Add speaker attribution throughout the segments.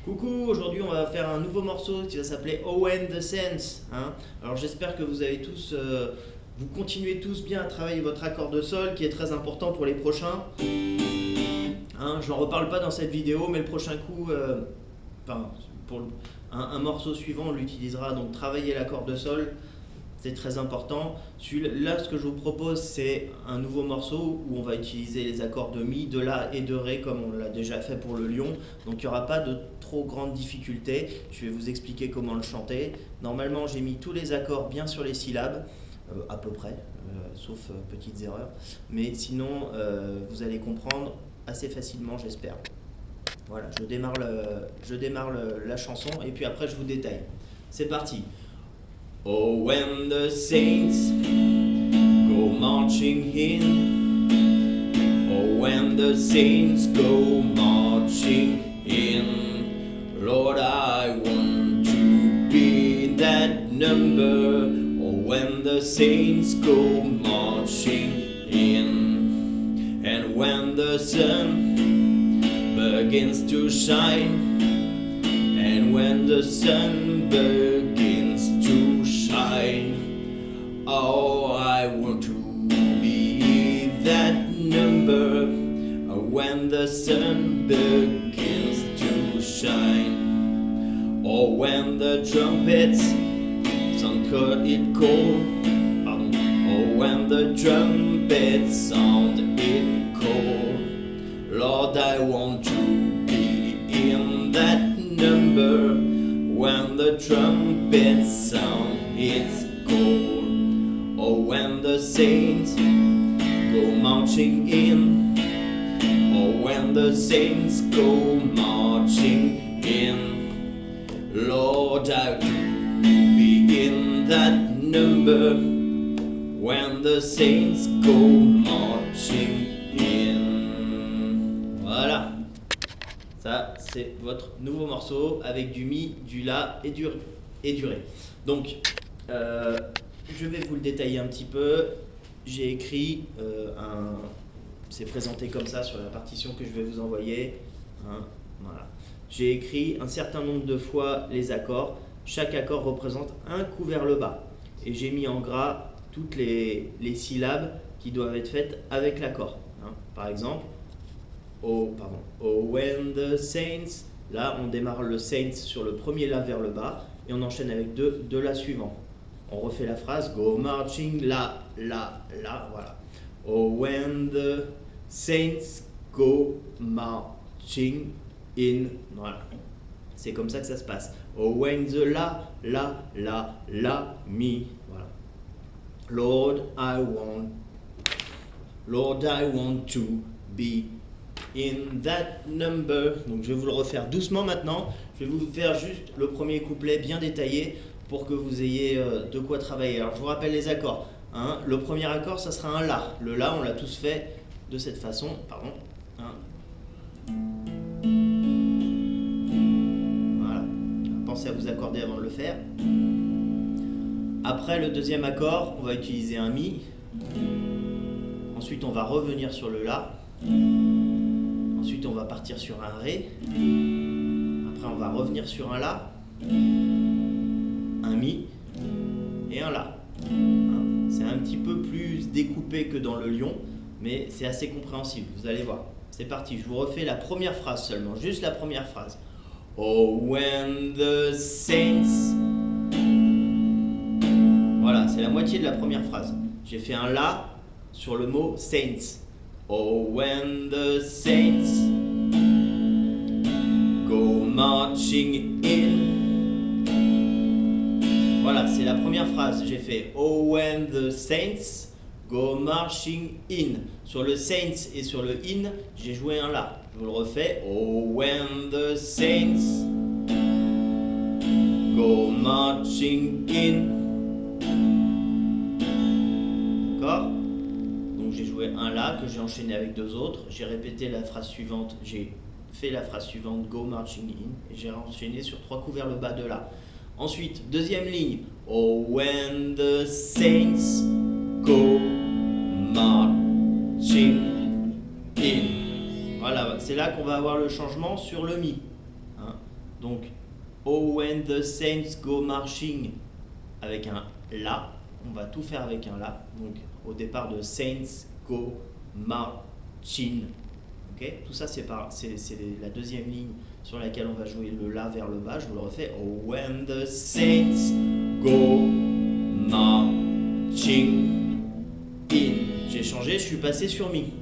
Speaker 1: Coucou, aujourd'hui on va faire un nouveau morceau qui va s'appeler Owen the Saints. Alors j'espère que vous avez tous, vous continuez tous bien à travailler votre accord de sol qui est très important pour les prochains. J'en reparle pas dans cette vidéo, mais le prochain coup, pour un morceau suivant, on l'utilisera. Donc travailler l'accord de sol, c'est très important. Là, ce que je vous propose, c'est un nouveau morceau où on va utiliser les accords de Mi, de La et de Ré comme on l'a déjà fait pour le lion. Donc il n'y aura pas de trop grandes difficultés. Je vais vous expliquer comment le chanter. Normalement, j'ai mis tous les accords bien sur les syllabes, à peu près, sauf petites erreurs. Mais sinon, vous allez comprendre assez facilement, j'espère. Voilà, je démarre la chanson et puis après je vous détaille. C'est parti. Oh, when the saints go marching in, oh, when the saints go marching in, Lord, I want to be in that number. Oh, when the saints go marching in, and when the sun begins to shine, and when the sun begins to shine, oh, I want to be that number when the sun begins to shine. Or when the trumpets sound it cold, or when the trumpets sound it cold, Lord, I want to be in that number when the trumpets sound it's cold. Or when the saints go marching in, or when the saints go marching in, Lord, I want to be in that number when the saints go marching in. Voilà. Ça, c'est votre nouveau morceau avec du Mi, du La et du Ré. Donc, je vais vous le détailler un petit peu. J'ai écrit c'est présenté comme ça sur la partition que je vais vous envoyer. Voilà. J'ai écrit un certain nombre de fois les accords. Chaque accord représente un coup vers le bas. Et j'ai mis en gras toutes les syllabes qui doivent être faites avec l'accord. Par exemple, Oh, when the saints, là on démarre le saints sur le premier La vers le bas et on enchaîne avec deux La suivants. On refait la phrase, go marching, La, voilà. Oh, when the saints go marching in, voilà. C'est comme ça que ça se passe. Oh, when the La, Mi, voilà. Lord, I want to be in that number. Donc je vais vous le refaire doucement maintenant. Je vais vous faire juste le premier couplet bien détaillé pour que vous ayez de quoi travailler. Alors je vous rappelle les accords. Le premier accord, ça sera un La. Le La, on l'a tous fait de cette façon. Voilà. Pensez à vous accorder avant de le faire. Après le deuxième accord, on va utiliser un Mi. Ensuite, on va revenir sur le La. Ensuite, on va partir sur un Ré. Après, on va revenir sur un La, un Mi et un La. C'est un petit peu plus découpé que dans le lion, mais c'est assez compréhensible. Vous allez voir. C'est parti. Je vous refais la première phrase seulement, juste la première phrase. Oh, when the saints. Voilà, c'est la moitié de la première phrase. J'ai fait un La sur le mot saints. Oh, when the saints go marching in. Voilà, c'est la première phrase. J'ai fait Oh, when the saints go marching in. Sur le saints et sur le in, j'ai joué un La. Je vous le refais. Oh, when the saints go marching in. D'accord ? J'ai joué un La que j'ai enchaîné avec deux autres. J'ai répété la phrase suivante. J'ai fait la phrase suivante, go marching in. Et j'ai enchaîné sur trois coups vers le bas de La. Ensuite, deuxième ligne. Oh, when the saints go marching in. Voilà, c'est là qu'on va avoir le changement sur le Mi. Donc, oh, when the saints go marching, avec un la. On va tout faire avec un la. Donc, au départ de saints go marching. Okay, tout ça, c'est la deuxième ligne sur laquelle on va jouer le la vers le bas. Je vous le refais. Oh, when the saints go marching in. J'ai changé, je suis passé sur mi,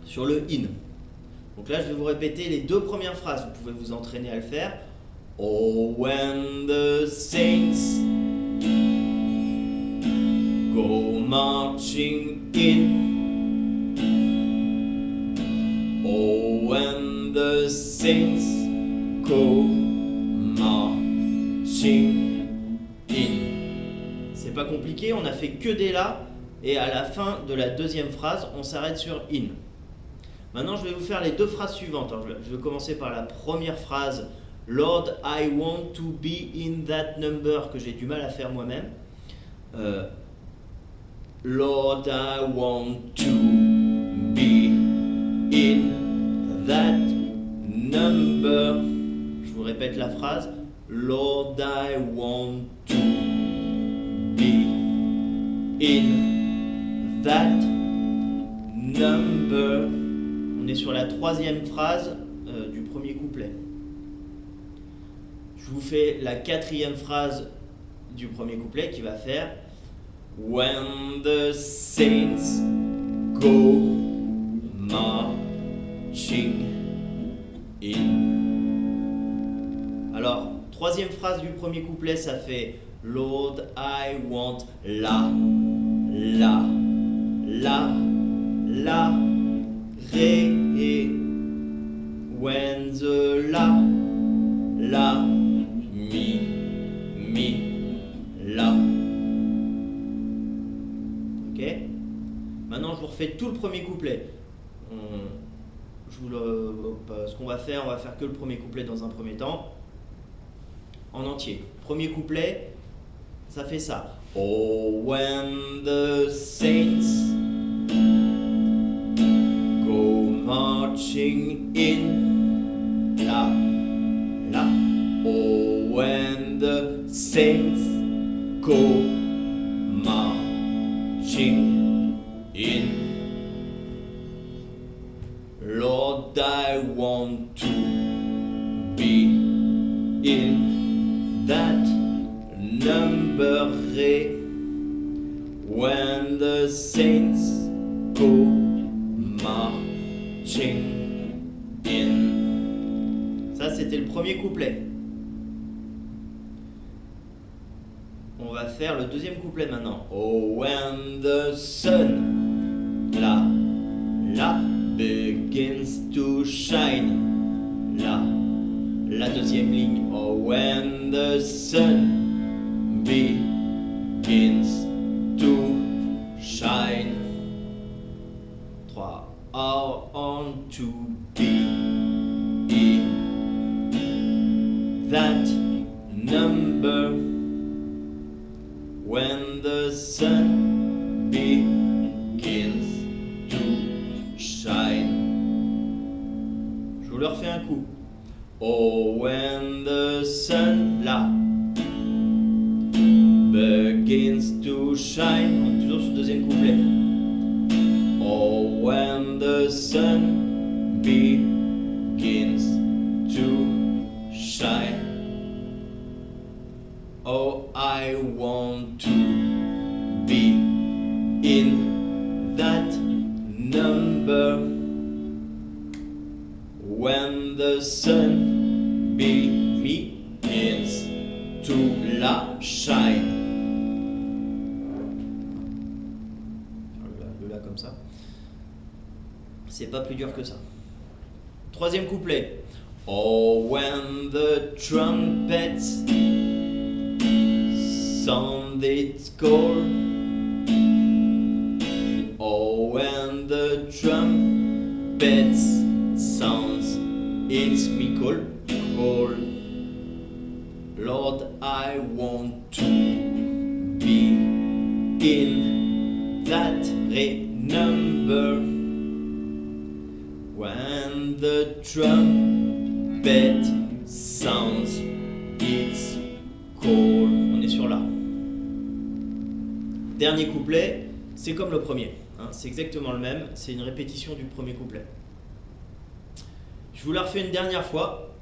Speaker 1: sur le in. Donc là, je vais vous répéter les deux premières phrases. Vous pouvez vous entraîner à le faire. Oh, when the saints go marching in. Oh, when the saints go marching in. C'est pas compliqué, on a fait que des là, et à la fin de la deuxième phrase, on s'arrête sur in. Maintenant, je vais vous faire les deux phrases suivantes. Alors, je vais commencer par la première phrase. Lord, I want to be in that number, que j'ai du mal à faire moi-même. Lord, I want to be in that number. Je vous répète la phrase. Lord, I want to be in that number. On est sur la troisième phrase du premier couplet. Je vous fais la quatrième phrase du premier couplet qui va faire When the saints go marching in. Alors, troisième phrase du premier couplet, ça fait Lord, I want la, la, la, la, ré, et when the la, la, mi, la. Ok? Maintenant, je vous refais tout le premier couplet. Ce qu'on va faire, on va faire que le premier couplet dans un premier temps. En entier. Premier couplet, ça fait ça. Oh, when the saints go marching in. La, la. Oh, when the saints go marching in. Lord, I want to be in that number when the saints go marching in. Ça, c'était le premier couplet. On va faire le deuxième couplet maintenant. Oh, when the sun, la, la, begins to shine. La deuxième ligne. Oh, when the sun begins to shine. 3. I want to be in that number when the sun begins to shine. Je vous le refais un coup. Oh, when the sun, la, begins to shine. On est toujours sur le deuxième couplet. Oh, when the sun begins to shine. Oh, I want to be in that number when the sun begins to la shine. Le la comme ça. C'est pas plus dur que ça. Troisième couplet. Oh, when the trumpets sound its call. Oh, when the trumpets sounds its me call. Lord, I want to be in that number when the trumpet sounds Dernier couplet, c'est comme le premier, hein, c'est exactement le même, c'est une répétition du premier couplet. Je vous la refais une dernière fois,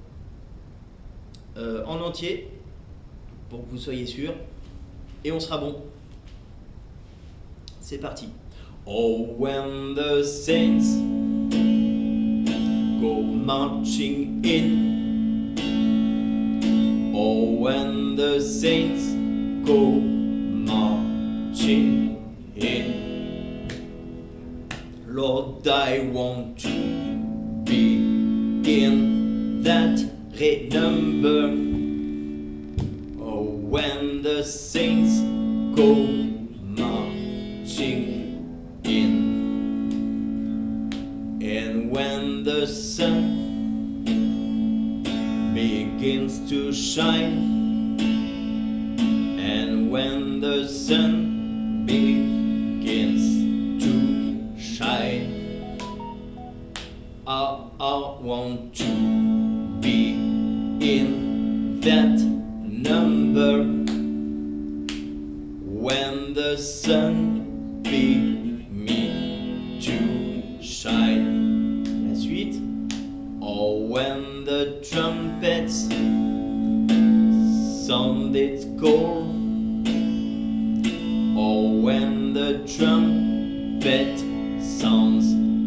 Speaker 1: en entier, pour que vous soyez sûr, et on sera bon. C'est parti. Oh, when the saints go marching in. Oh, when the saints go marching in. Lord, I want to be in that great number. Oh, when the saints go marching in. And when the sun begins to shine, and when the sun begins to shine, I want to be in that number. When the sun begins to shine. La suite. Oh, when the trumpets sound its call. Oh, when the trumpet sounds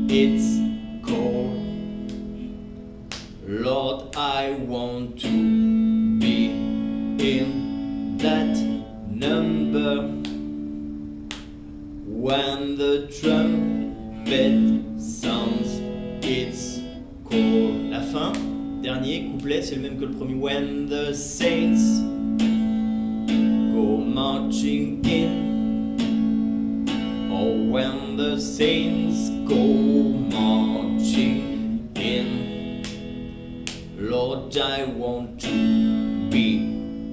Speaker 1: its call. Lord, I want to be in that number. When the trumpet sounds its call. La fin, dernier couplet, c'est le même que le premier. When the saints go marching in. Oh, when the saints go marching in. Lord, I want to be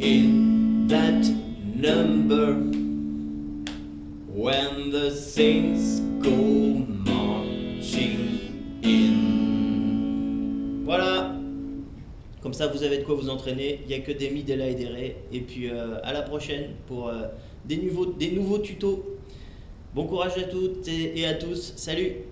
Speaker 1: in that number. When the saints go marching in. Voilà. Comme ça, vous avez de quoi vous entraîner. Il n'y a que des mi, des la et des ré. Et puis à la prochaine pour des nouveaux tutos. Bon courage à toutes et à tous. Salut!